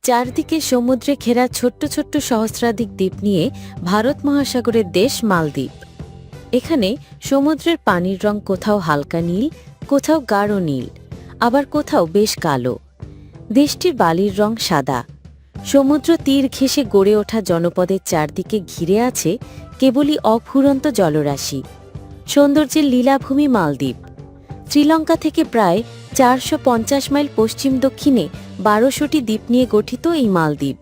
চারদিকে সমুদ্রে ঘেরা ছোট্ট ছোট্ট সহস্রাধিক দ্বীপ নিয়ে ভারত মহাসাগরের দেশ মালদ্বীপ। এখানে সমুদ্রের পানির রং কোথাও হালকা নীল, কোথাও গাঢ় নীল, আবার কোথাও বেশ কালো। দেশটির বালির রং সাদা। সমুদ্র তীর ঘেঁষে গড়ে ওঠা জনপদের চারদিকে ঘিরে আছে কেবলই অফুরন্ত জলরাশি। সৌন্দর্যের লীলাভূমি মালদ্বীপ। শ্রীলঙ্কা থেকে প্রায় ৪৫০ মাইল পশ্চিম দক্ষিণে ১২০০টি দ্বীপ নিয়ে গঠিত এই মালদ্বীপ।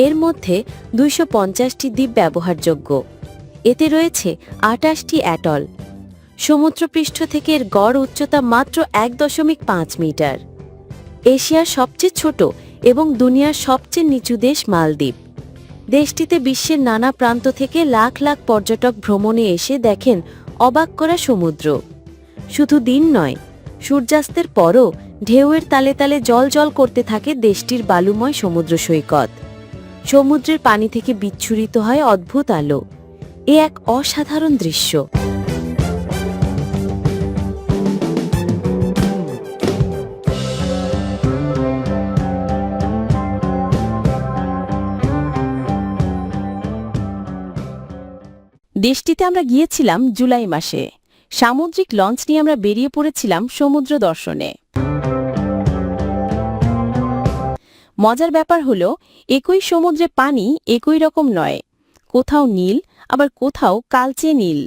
এর মধ্যে ২৫০টি দ্বীপ ব্যবহারযোগ্য। এতে রয়েছে ২৮টি অ্যাটল। সমুদ্রপৃষ্ঠ থেকে এর গড় উচ্চতা মাত্র ১.৫ মিটার। এশিয়ার সবচেয়ে ছোট এবং দুনিয়ার সবচেয়ে নিচু দেশ মালদ্বীপ। দেশটিতে বিশ্বের নানা প্রান্ত থেকে লাখ লাখ পর্যটক ভ্রমণে এসে দেখেন অবাক করা সমুদ্র। শুধু দিন নয়, সূর্যাস্তের পরও ঢেউয়ের তালে তালে জল জল করতে থাকে দেশটির বালুময় সমুদ্র সৈকত। সমুদ্রের পানি থেকে বিচ্ছুরিত হয় অদ্ভুত আলো। এ এক অসাধারণ দৃশ্য। দেশটিতে আমরা গিয়েছিলাম জুলাই মাসে। সামুদ্রিক লঞ্চ নিয়ে আমরা বেরিয়ে পড়েছিলাম সমুদ্র দর্শনে। মজার ব্যাপার হলো, একই সমুদ্রে পানি একই রকম নয়। কোথাও নীল, আবার কোথাও কালচে নীল।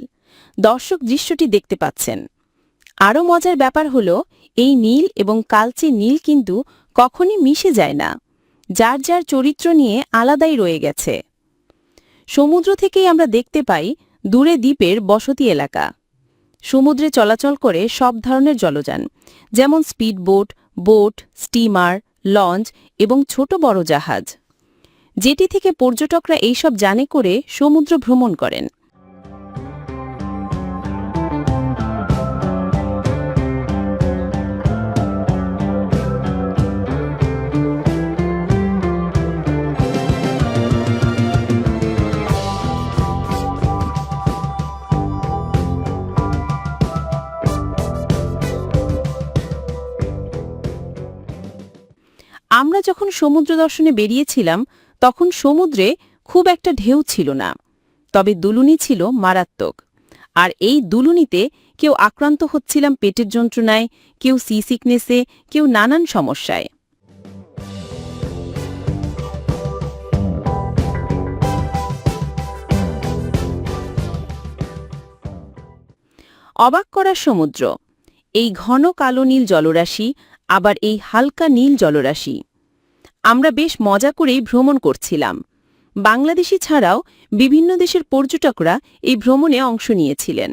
দর্শক দৃশ্যটি দেখতে পাচ্ছেন। আরও মজার ব্যাপার হলো, এই নীল এবং কালচে নীল কিন্তু কখনই মিশে যায় না। যার যার চরিত্র নিয়ে আলাদাই রয়ে গেছে। সমুদ্র থেকেই আমরা দেখতে পাই দূরে দ্বীপের বসতি এলাকা। সমুদ্রে চলাচল করে সব ধরনের জলযান, যেমন স্পিডবোট, বোট, স্টিমার, লঞ্চ এবং ছোট বড় জাহাজ, যেটি থেকে পর্যটকরা এইসব যানে করে সমুদ্র ভ্রমণ করেন। আমরা যখন সমুদ্র দর্শনে বেরিয়েছিলাম তখন সমুদ্রে খুব একটা ঢেউ ছিল না, তবে দুলুনি ছিল মারাত্মক। আর এই দুলুনিতে কেউ আক্রান্ত হচ্ছিলাম পেটের যন্ত্রণায়, কেউ সি সিকনেসে, কেউ নানান সমস্যায়। অবাক করা সমুদ্র, এই ঘন কালো নীল জলরাশি, আবার এই হালকা নীল জলরাশি। আমরা বেশ মজা করেই ভ্রমণ করছিলাম। বাংলাদেশি ছাড়াও বিভিন্ন দেশের পর্যটকরা এই ভ্রমণে অংশ নিয়েছিলেন।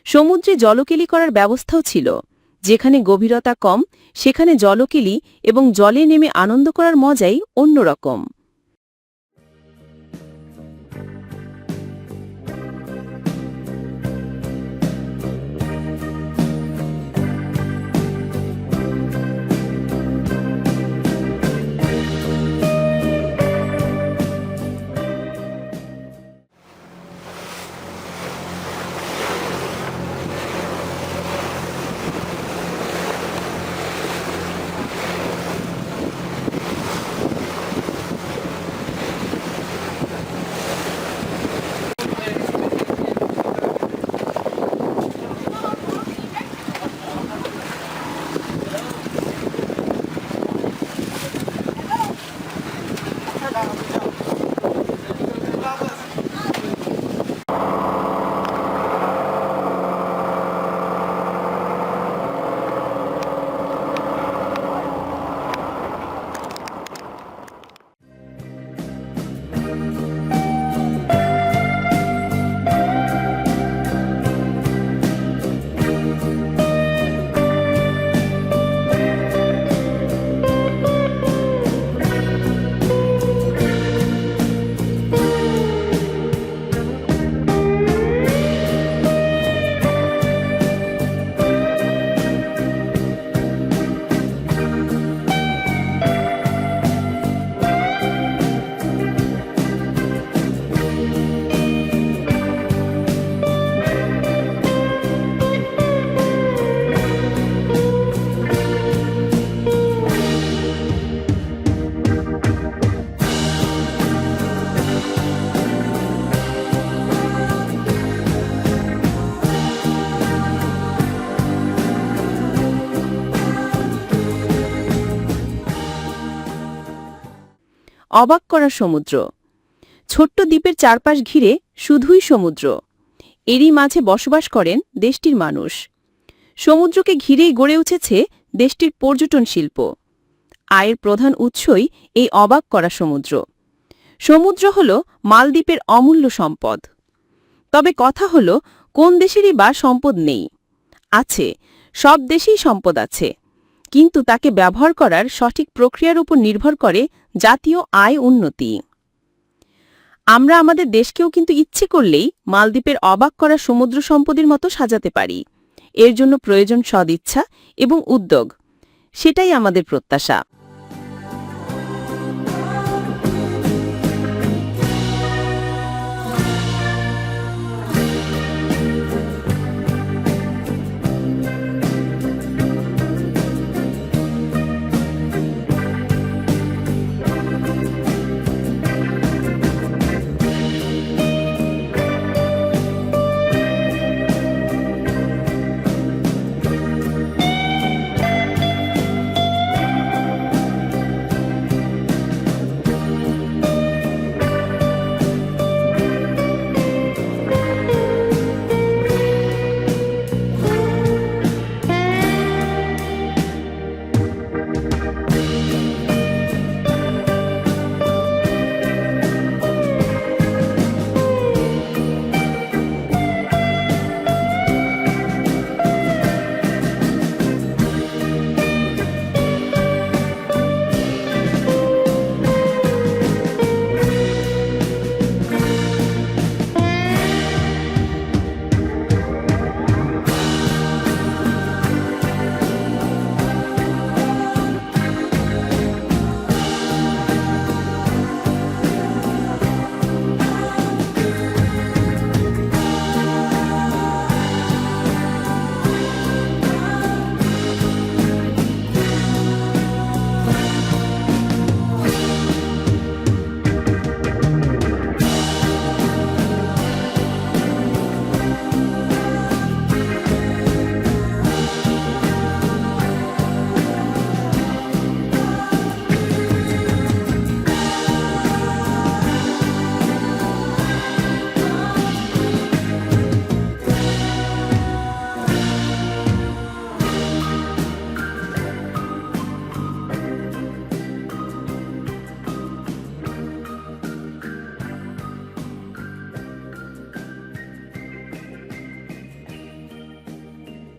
সমুদ্রে জলকেলি করার ব্যবস্থাও ছিল। যেখানে গভীরতা কম, সেখানে জলকেলি এবং জলে নেমে আনন্দ করার মজাই অন্যরকম। অবাক করা সমুদ্র। ছোট্ট দ্বীপের চারপাশ ঘিরে শুধুই সমুদ্র। এরই মাঝে বসবাস করেন দেশটির মানুষ। সমুদ্রকে ঘিরেই গড়ে উঠেছে দেশটির পর্যটন শিল্প। আয়ের প্রধান উৎসই এই অবাক করা সমুদ্র। সমুদ্র হল মালদ্বীপের অমূল্য সম্পদ। তবে কথা হল, কোন দেশেরই বা সম্পদ নেই? আছে, সব দেশেই সম্পদ আছে, কিন্তু তাকে ব্যবহার করার সঠিক প্রক্রিয়ার উপর নির্ভর করে জাতীয় আয় উন্নতি। আমরা আমাদের দেশকেও কিন্তু ইচ্ছে করলেই মালদ্বীপের অবাক করা সমুদ্র সম্পদের মতো সাজাতে পারি। এর জন্য প্রয়োজন সদিচ্ছা এবং উদ্যোগ। সেটাই আমাদের প্রত্যাশা।